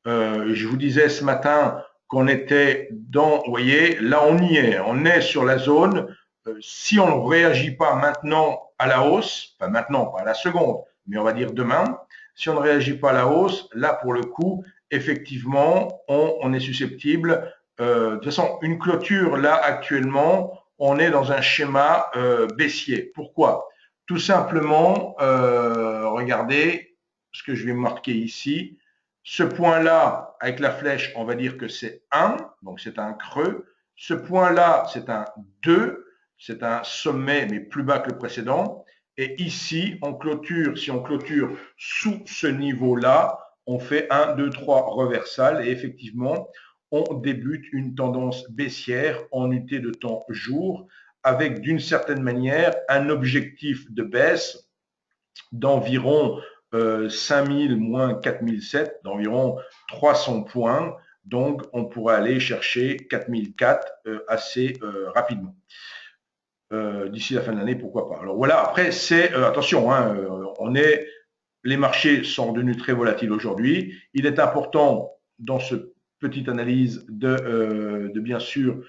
je vous disais ce matin qu'on était dans, vous voyez, là on y est, on est sur la zone. Si on ne réagit pas maintenant à la hausse, pas maintenant, pas à la seconde, mais on va dire demain, si on ne réagit pas à la hausse, là pour le coup, effectivement, on est susceptible. De toute façon, une clôture là actuellement, on est dans un schéma baissier. Pourquoi? Tout simplement, regardez ce que je vais marquer ici. Ce point-là, avec la flèche, on va dire que c'est 1, donc c'est un creux. Ce point-là, c'est un 2, c'est un sommet, mais plus bas que le précédent. Et ici, on clôture, si on clôture sous ce niveau-là, on fait 1, 2, 3 reversal. Et effectivement, on débute une tendance baissière en unité de temps jour avec d'une certaine manière un objectif de baisse d'environ 5000 moins 4007, d'environ 300 points. Donc, on pourrait aller chercher 4004 assez rapidement. D'ici la fin de l'année, pourquoi pas. Alors voilà, après, attention, hein, les marchés sont devenus très volatiles aujourd'hui. Il est important dans ce petite analyse de bien sûr,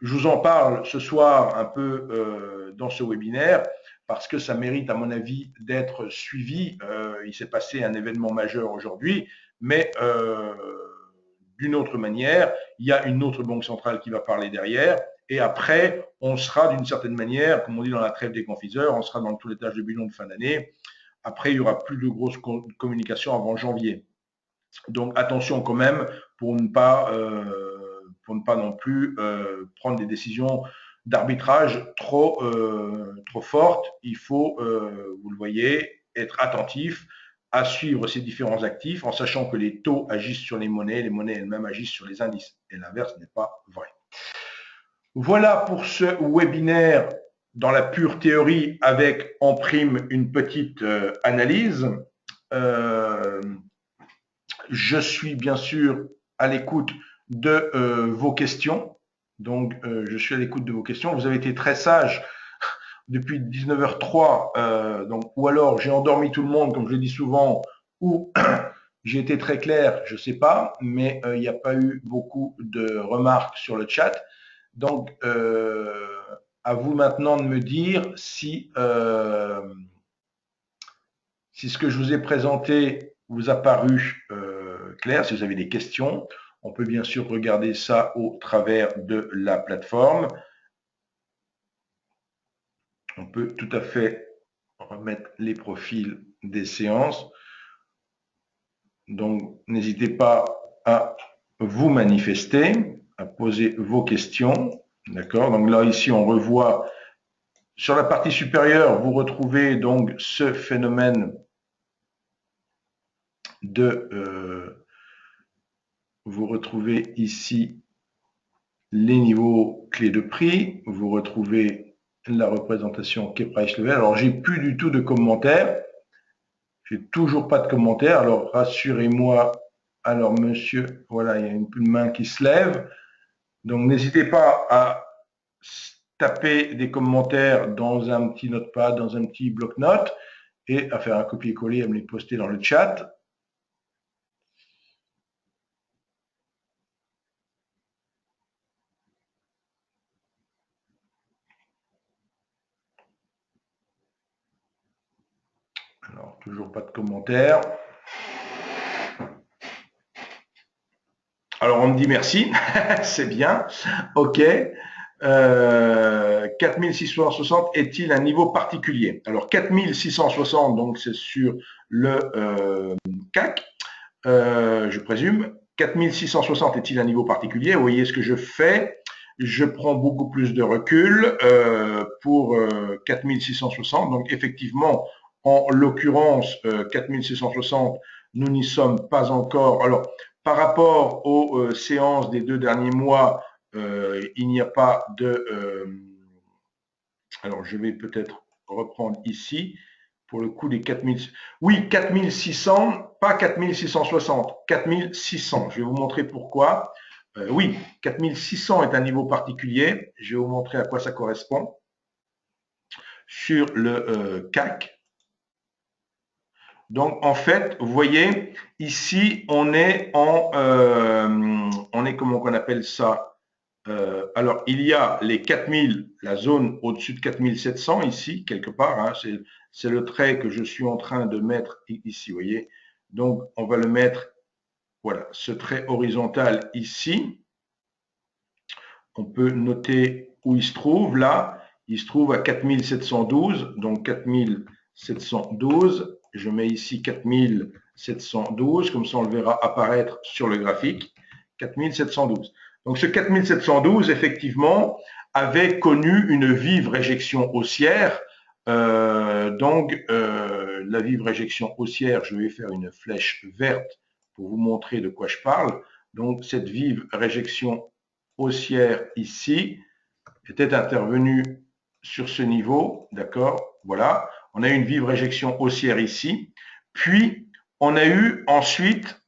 je vous en parle ce soir un peu dans ce webinaire parce que ça mérite à mon avis d'être suivi. Il s'est passé un événement majeur aujourd'hui, mais d'une autre manière, il y a une autre banque centrale qui va parler derrière. Et après, on sera d'une certaine manière, comme on dit dans la trêve des confiseurs, on sera dans tous les tâches de bilan de fin d'année. Après, il n'y aura plus de grosses communications avant janvier. Donc attention quand même pour ne pas non plus prendre des décisions d'arbitrage trop fortes. Il faut, vous le voyez, être attentif à suivre ces différents actifs en sachant que les taux agissent sur les monnaies elles-mêmes agissent sur les indices. Et l'inverse n'est pas vrai. Voilà pour ce webinaire dans la pure théorie avec en prime une petite analyse. Je suis bien sûr à l'écoute de vos questions. Donc, je suis à l'écoute de vos questions. Vous avez été très sages depuis 19h03. Ou alors j'ai endormi tout le monde, comme je le dis souvent, ou j'ai été très clair, je ne sais pas, mais il n'y a pas eu beaucoup de remarques sur le chat. Donc, à vous maintenant de me dire si ce que je vous ai présenté vous a paru clair. Si vous avez des questions, on peut bien sûr regarder ça au travers de la plateforme. On peut tout à fait remettre les profils des séances. Donc, n'hésitez pas à vous manifester, à poser vos questions. D'accord? Donc là, ici, on revoit sur la partie supérieure, vous retrouvez donc ce phénomène de... vous retrouvez ici les niveaux clés de prix. Vous retrouvez la représentation key price level. Alors, j'ai plus du tout de commentaires. J'ai toujours pas de commentaires. Alors, rassurez-moi. Alors, monsieur, voilà, il y a une main qui se lève. Donc, n'hésitez pas à taper des commentaires dans un petit notepad, dans un petit bloc-notes et à faire un copier-coller, à me les poster dans le chat. Alors, toujours pas de commentaires. Alors, on me dit merci, c'est bien. OK. 4660 est-il un niveau particulier? Alors, 4660, donc c'est sur le CAC, je présume. 4660 est-il un niveau particulier? Vous voyez ce que je fais? Je prends beaucoup plus de recul pour 4660. Donc, effectivement, en l'occurrence, 4660, nous n'y sommes pas encore. Alors, par rapport aux séances des 2 derniers mois, il n'y a pas de... alors, je vais peut-être reprendre ici pour le coup des 4000. Oui, 4600, pas 4660, 4600. Je vais vous montrer pourquoi. Oui, 4600 est un niveau particulier. Je vais vous montrer à quoi ça correspond. Sur le CAC. Donc, en fait, vous voyez, ici, on est en, comment on appelle ça? Alors, il y a les 4000, la zone au-dessus de 4700 ici, quelque part. Hein, c'est le trait que je suis en train de mettre ici, vous voyez. Donc, on va le mettre, voilà, ce trait horizontal ici. On peut noter où il se trouve. Là, il se trouve à 4712. Donc, 4712. Je mets ici 4712. Comme ça, on le verra apparaître sur le graphique. 4712. Donc, ce 4712, effectivement, avait connu une vive réjection haussière. La vive réjection haussière, je vais faire une flèche verte pour vous montrer de quoi je parle. Donc, cette vive réjection haussière ici était intervenue sur ce niveau, d'accord? Voilà, on a eu une vive réjection haussière ici, puis on a eu ensuite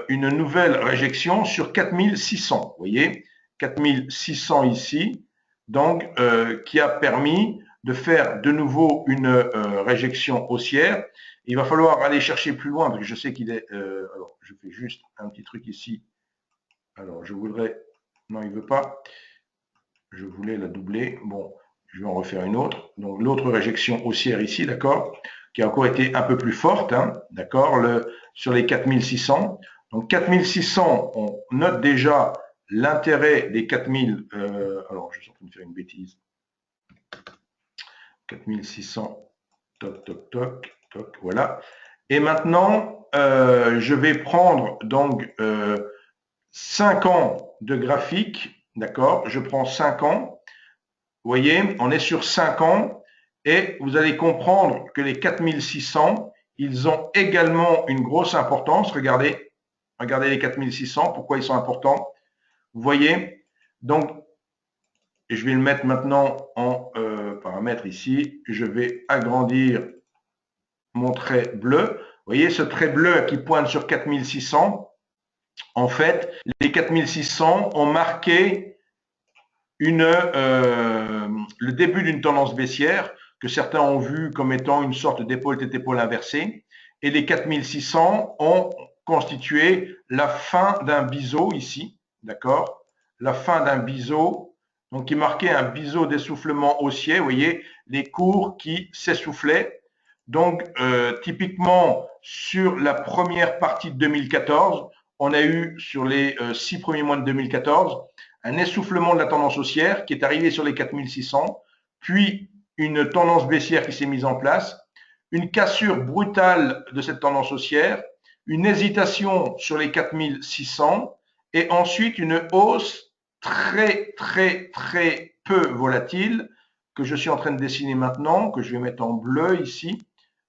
une nouvelle réjection sur 4600, vous voyez, 4600 ici, donc qui a permis de faire de nouveau une réjection haussière. Il va falloir aller chercher plus loin parce que je sais qu'il est. Alors, je fais juste un petit truc ici. Alors, je voudrais. Non, il ne veut pas. Je voulais la doubler. Bon, je vais en refaire une autre. Donc, l'autre réjection haussière ici, d'accord, qui a encore été un peu plus forte, hein, d'accord, sur les 4600. Donc, 4600, on note déjà l'intérêt des 4000. Alors, je suis en train de faire une bêtise. 4600, toc, toc, toc, toc, voilà. Et maintenant, je vais prendre donc 5 ans de graphique, d'accord? Je prends 5 ans. Vous voyez, on est sur 5 ans et vous allez comprendre que les 4600, ils ont également une grosse importance. Regardez, regardez les 4600, pourquoi ils sont importants. Vous voyez, donc, je vais le mettre maintenant en paramètre ici. Je vais agrandir mon trait bleu. Vous voyez, ce trait bleu qui pointe sur 4600, en fait, les 4600 ont marqué le début d'une tendance baissière que certains ont vu comme étant une sorte d'épaule-tête-épaule inversée. Et les 4600 ont constitué la fin d'un biseau ici, d'accord? La fin d'un biseau, donc qui marquait un biseau d'essoufflement haussier. Vous voyez, les cours qui s'essoufflaient. Donc, typiquement, sur la première partie de 2014, on a eu sur les 6 premiers mois de 2014 un essoufflement de la tendance haussière qui est arrivé sur les 4600, puis une tendance baissière qui s'est mise en place, une cassure brutale de cette tendance haussière, une hésitation sur les 4600 et ensuite une hausse très peu volatile que je suis en train de dessiner maintenant, que je vais mettre en bleu ici.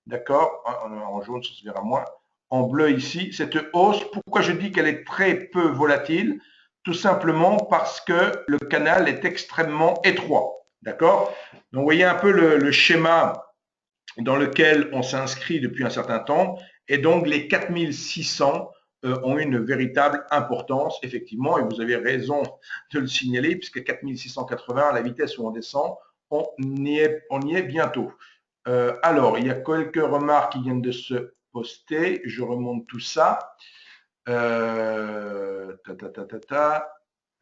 D'accord, en jaune, ça se verra moins. En bleu ici, cette hausse, pourquoi je dis qu'elle est très peu volatile? Tout simplement parce que le canal est extrêmement étroit. D'accord? Donc, vous voyez un peu le schéma dans lequel on s'inscrit depuis un certain temps. Et donc, les 4600 ont une véritable importance, effectivement, et vous avez raison de le signaler, puisque 4680, la vitesse où on descend, on y est bientôt. Alors, il y a quelques remarques qui viennent de se poster. Je remonte tout ça.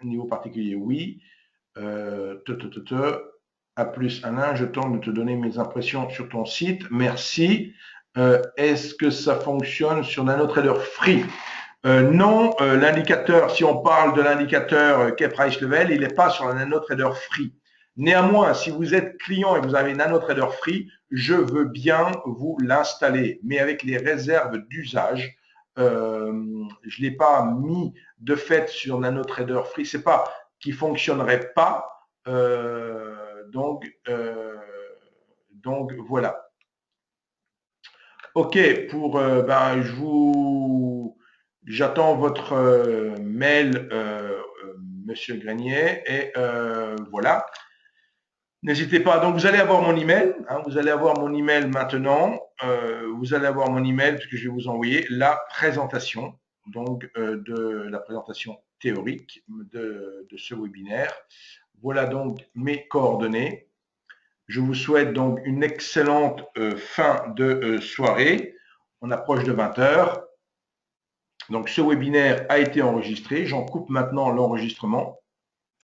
Niveau particulier, oui. A plus Alain, je tente de te donner mes impressions sur ton site. Merci. Est-ce que ça fonctionne sur NanoTrader Free? Non, l'indicateur, si on parle de l'indicateur K-Price Level, il n'est pas sur la NanoTrader Free. Néanmoins, si vous êtes client et vous avez NanoTrader Free, je veux bien vous l'installer, mais avec les réserves d'usage. Je ne l'ai pas mis de fait sur NanoTrader Free. C'est pas qu'il fonctionnerait pas. Donc voilà. Ok, j'attends votre mail, Monsieur Grenier, et voilà. N'hésitez pas. Donc vous allez avoir mon email. Hein, vous allez avoir mon email maintenant. Vous allez avoir mon email puisque je vais vous envoyer la présentation, donc de la présentation théorique de ce webinaire. Voilà donc mes coordonnées. Je vous souhaite donc une excellente fin de soirée. On approche de 20 heures. Donc ce webinaire a été enregistré. J'en coupe maintenant l'enregistrement.